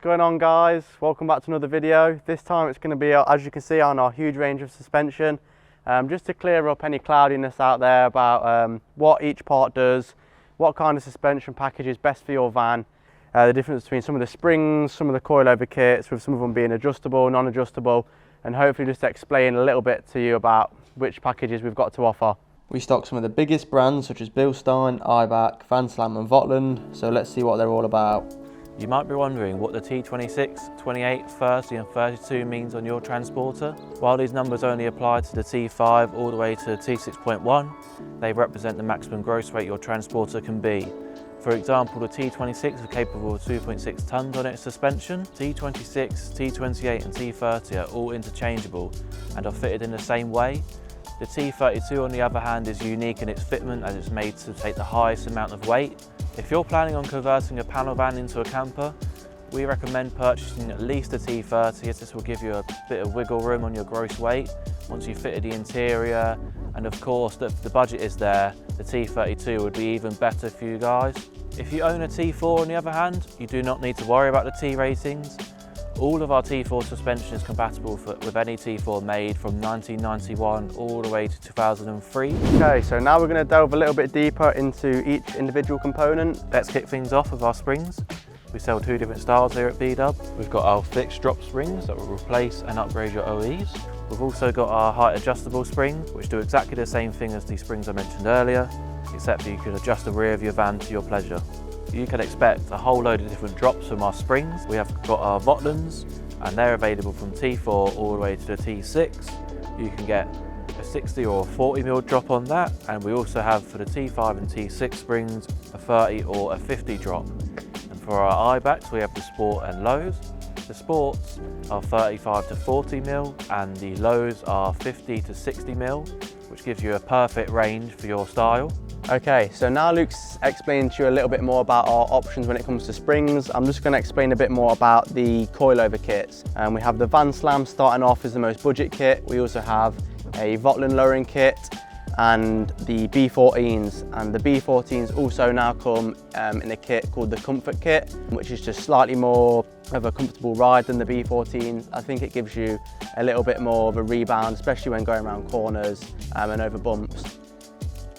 going on, guys? Welcome back to another video. This time it's going to be, as you can see, on our huge range of suspension, just to clear up any cloudiness out there about what each part does, what kind of suspension package is best for your van, the difference between some of the springs, some of the coilover kits, with some of them being adjustable, non-adjustable, and hopefully just explain a little bit to you about which packages we've got to offer. We stock some of the biggest brands such as Bilstein, Eibach, Vogtland and Vogtland, so let's see what they're all about. You might be wondering what the T26, 28, 30 and 32 means on your transporter. While these numbers only apply to the T5 all the way to the T6.1, they represent the maximum gross weight your transporter can be. For example, the T26 is capable of 2.6 tonnes on its suspension. T26, T28 and T30 are all interchangeable and are fitted in the same way. The T32 on the other hand is unique in its fitment as it's made to take the highest amount of weight. If you're planning on converting a panel van into a camper, we recommend purchasing at least a T30 as this will give you a bit of wiggle room on your gross weight once you've fitted the interior, and of course if the budget is there, the T32 would be even better for you guys. If you own a T4 on the other hand, you do not need to worry about the T ratings. All of our T4 suspension is compatible with any T4 made from 1991 all the way to 2003. Okay, so now we're going to delve a little bit deeper into each individual component. Let's kick things off with our springs. We sell two different styles here at B-Dub. We've got our fixed drop springs that will replace and upgrade your OEs. We've also got our height adjustable springs, which do exactly the same thing as the springs I mentioned earlier, except that you can adjust the rear of your van to your pleasure. You can expect a whole load of different drops from our springs. We have got our Vogtlands, and they're available from T4 all the way to the T6. You can get a 60 or 40 mil drop on that, and we also have for the T5 and T6 springs a 30 or a 50 drop. And for our Eibachs we have the Sport and Lows. The Sports are 35 to 40 mil and the Lows are 50 to 60 mil, which gives you a perfect range for your style. Okay, so now Luke's explained to you a little bit more about our options when it comes to springs. I'm just going to explain a bit more about the coilover kits. We have the Van Slam starting off as the most budget kit. We also have a Vogtland lowering kit and the B14s, and the B14s also now come in a kit called the Comfort Kit, which is just slightly more of a comfortable ride than the B14s. I think it gives you a little bit more of a rebound, especially when going around corners and over bumps.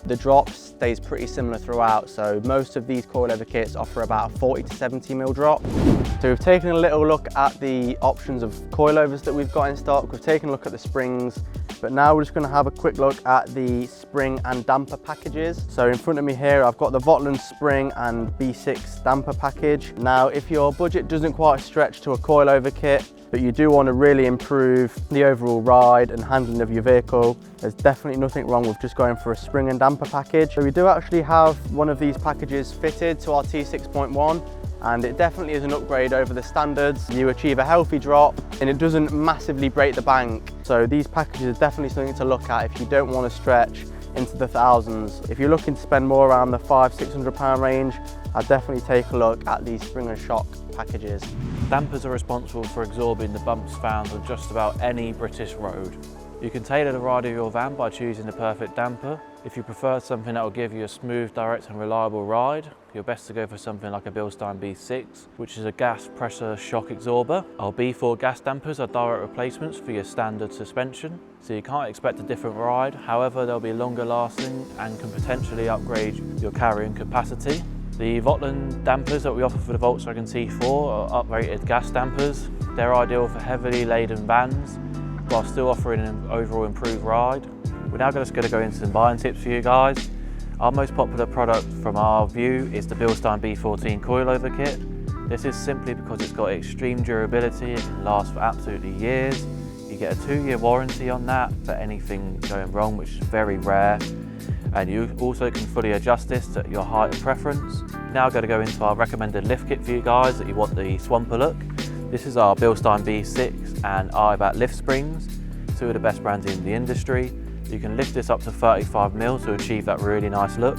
The drop stays pretty similar throughout, so most of these coilover kits offer about 40 to 70 mil drop. So we've taken a little look at the options of coilovers that we've got in stock. We've taken a look at the springs, but now we're just going to have a quick look at the spring and damper packages. So in front of me here I've got the Vogtland spring and B6 damper package. Now if your budget doesn't quite stretch to a coilover kit, but you do want to really improve the overall ride and handling of your vehicle, there's definitely nothing wrong with just going for a spring and damper package. So we do actually have one of these packages fitted to our T6.1, and it definitely is an upgrade over the standards. You achieve a healthy drop and it doesn't massively break the bank. So these packages are definitely something to look at if you don't want to stretch into the thousands. If you're looking to spend more around the £500–600 range, I'd definitely take a look at these spring and shock packages. Dampers are responsible for absorbing the bumps found on just about any British road. You can tailor the ride of your van by choosing the perfect damper. If you prefer something that will give you a smooth, direct and reliable ride, you're best to go for something like a Bilstein B6, which is a gas pressure shock absorber. Our B4 gas dampers are direct replacements for your standard suspension, so you can't expect a different ride. However, they'll be longer lasting and can potentially upgrade your carrying capacity. The Vogtland dampers that we offer for the Volkswagen T4 are uprated gas dampers. They're ideal for heavily laden vans while still offering an overall improved ride. We're now just going to go into some buying tips for you guys. Our most popular product from our view is the Bilstein B14 Coilover Kit. This is simply because it's got extreme durability, it can last for absolutely years. You get a 2-year warranty on that for anything going wrong, which is very rare. And you also can fully adjust this to your height and preference. Now I'm going to go into our recommended lift kit for you guys that you want the swamper look. This is our Bilstein B6 and Ivat lift springs, two of the best brands in the industry. You can lift this up to 35 mil to achieve that really nice look.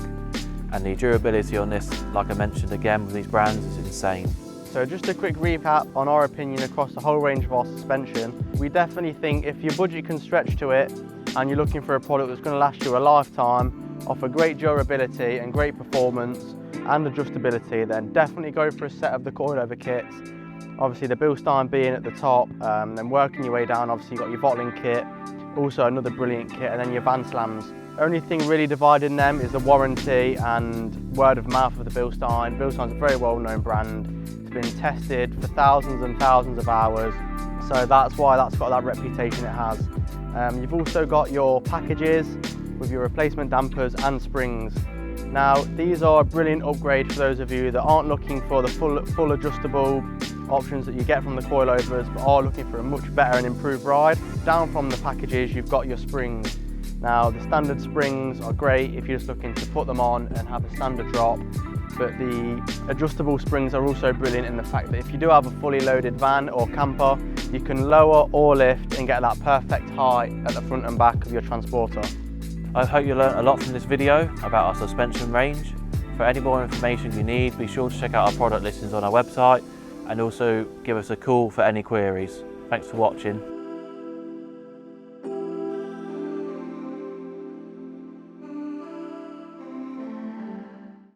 And the durability on this, like I mentioned again with these brands, is insane. So just a quick recap on our opinion across the whole range of our suspension. We definitely think if your budget can stretch to it and you're looking for a product that's going to last you a lifetime, offer great durability and great performance and adjustability, then definitely go for a set of the coilover kits. Obviously the Bilstein being at the top, then working your way down, obviously you've got your Vogtland kit, also another brilliant kit, and then your van slams. Only thing really dividing them is the warranty and word of mouth of the Bilstein. Bilstein's a very well-known brand. It's been tested for thousands and thousands of hours, so that's why that's got that reputation it has. You've also got your packages with your replacement dampers and springs. Now, these are a brilliant upgrade for those of you that aren't looking for the full adjustable options that you get from the coilovers, but are looking for a much better and improved ride. Down from the packages, you've got your springs. Now, the standard springs are great if you're just looking to put them on and have a standard drop, but the adjustable springs are also brilliant in the fact that if you do have a fully loaded van or camper, you can lower or lift and get that perfect height at the front and back of your transporter. I hope you learned a lot from this video about our suspension range. For any more information you need, be sure to check out our product listings on our website and also give us a call for any queries. Thanks for watching.